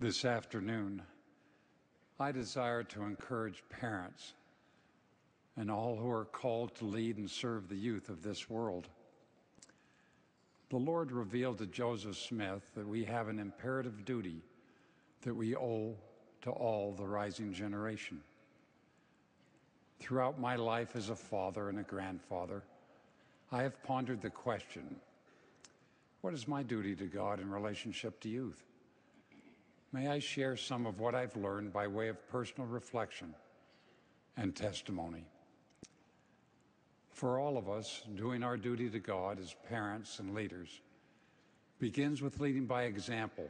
This afternoon, I desire to encourage parents and all who are called to lead and serve the youth of this world. The Lord revealed to Joseph Smith that we have an imperative duty that we owe to all the rising generation. Throughout my life as a father and a grandfather, I have pondered the question, what is my duty to God in relationship to youth? May I share some of what I've learned by way of personal reflection and testimony. For all of us, doing our duty to God as parents and leaders begins with leading by example,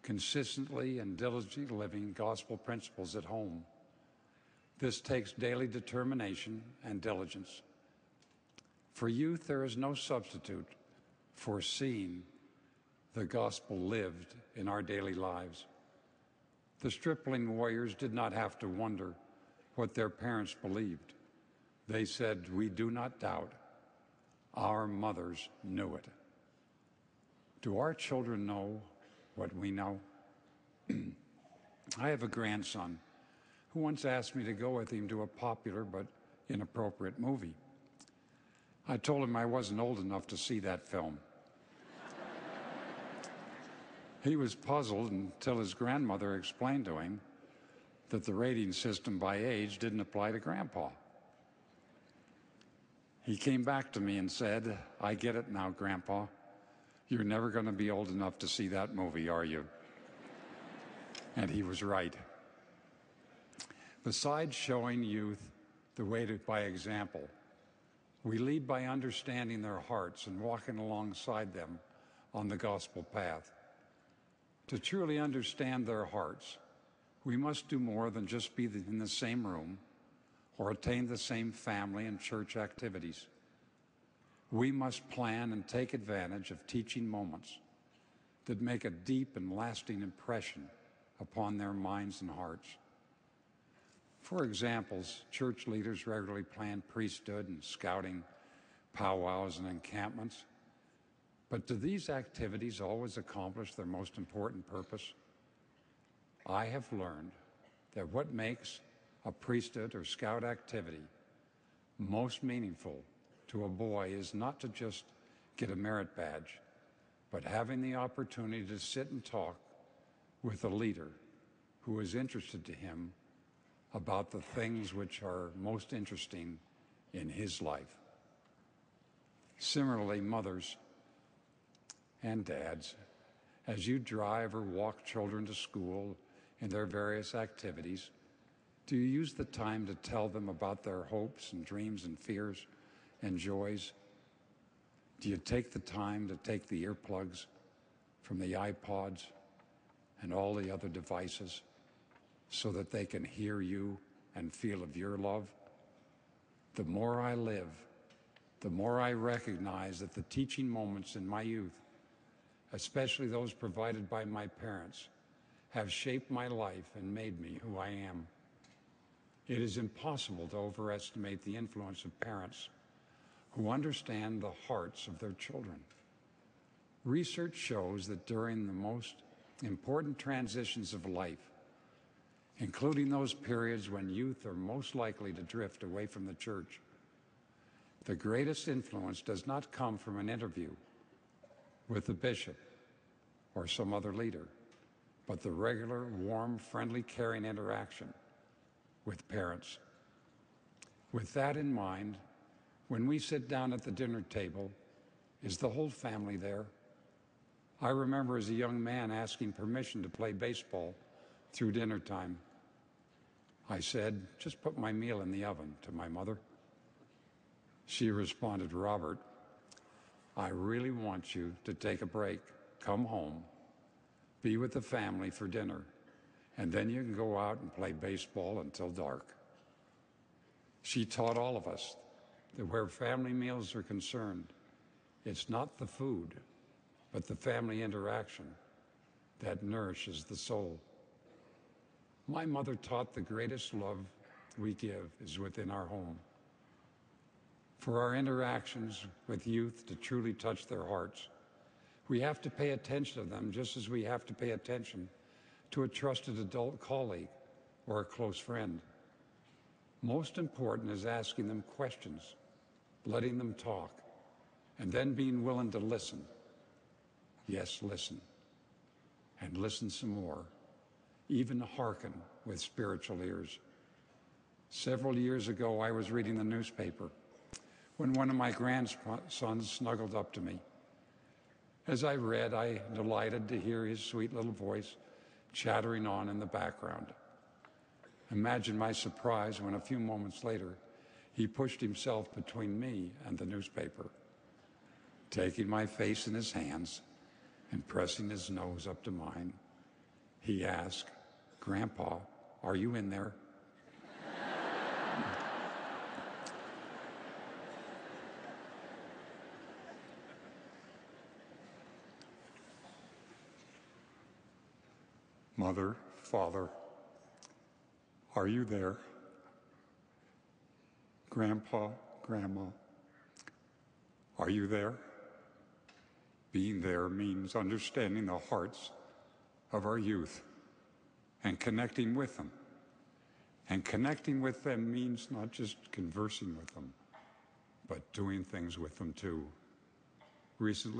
consistently and diligently living gospel principles at home. This takes daily determination and diligence. For youth, there is no substitute for seeing the gospel lived in our daily lives. The stripling warriors did not have to wonder what their parents believed. They said, "We do not doubt. Our mothers knew it." Do our children know what we know? I have a grandson who once asked me to go with him to a popular but inappropriate movie. I told him I wasn't old enough to see that film. He was puzzled until his grandmother explained to him that the rating system by age didn't apply to Grandpa. He came back to me and said, "I get it now, Grandpa. You're never going to be old enough to see that movie, are you?" And he was right. Besides showing youth the way by example, we lead by understanding their hearts and walking alongside them on the gospel path. To truly understand their hearts, we must do more than just be in the same room or attain the same family and church activities. We must plan and take advantage of teaching moments that make a deep and lasting impression upon their minds and hearts. For examples, church leaders regularly plan priesthood and scouting powwows and encampments. But do these activities always accomplish their most important purpose? I have learned that what makes a priesthood or scout activity most meaningful to a boy is not to just get a merit badge, but having the opportunity to sit and talk with a leader who is interested to him about the things which are most interesting in his life. Similarly, mothers and dads, as you drive or walk children to school in their various activities, do you use the time to tell them about their hopes and dreams and fears and joys? Do you take the time to take the earplugs from the iPods and all the other devices so that they can hear you and feel of your love? The more I live, the more I recognize that the teaching moments in my youth, especially those provided by my parents, have shaped my life and made me who I am. It is impossible to overestimate the influence of parents who understand the hearts of their children. Research shows that during the most important transitions of life, including those periods when youth are most likely to drift away from the church, the greatest influence does not come from an interview with the bishop or some other leader, but the regular, warm, friendly, caring interaction with parents. With that in mind, when we sit down at the dinner table, is the whole family there? I remember as a young man asking permission to play baseball through dinner time. I said, "Just put my meal in the oven," to my mother. She responded, "Robert, I really want you to take a break, come home, be with the family for dinner, and then you can go out and play baseball until dark." She taught all of us that where family meals are concerned, it's not the food, but the family interaction that nourishes the soul. My mother taught the greatest love we give is within our home. For our interactions with youth to truly touch their hearts, we have to pay attention to them just as we have to pay attention to a trusted adult colleague or a close friend. Most important is asking them questions, letting them talk, and then being willing to listen. Yes, listen. And listen some more. Even hearken with spiritual ears. Several years ago, I was reading the newspaper when one of my grandsons snuggled up to me. As I read, I delighted to hear his sweet little voice chattering on in the background. Imagine my surprise when a few moments later, he pushed himself between me and the newspaper, taking my face in his hands and pressing his nose up to mine. He asked, "Grandpa, are you in there?" Mother, Father, are you there? Grandpa, Grandma, are you there? Being there means understanding the hearts of our youth and connecting with them. And connecting with them means not just conversing with them, but doing things with them too. Recently,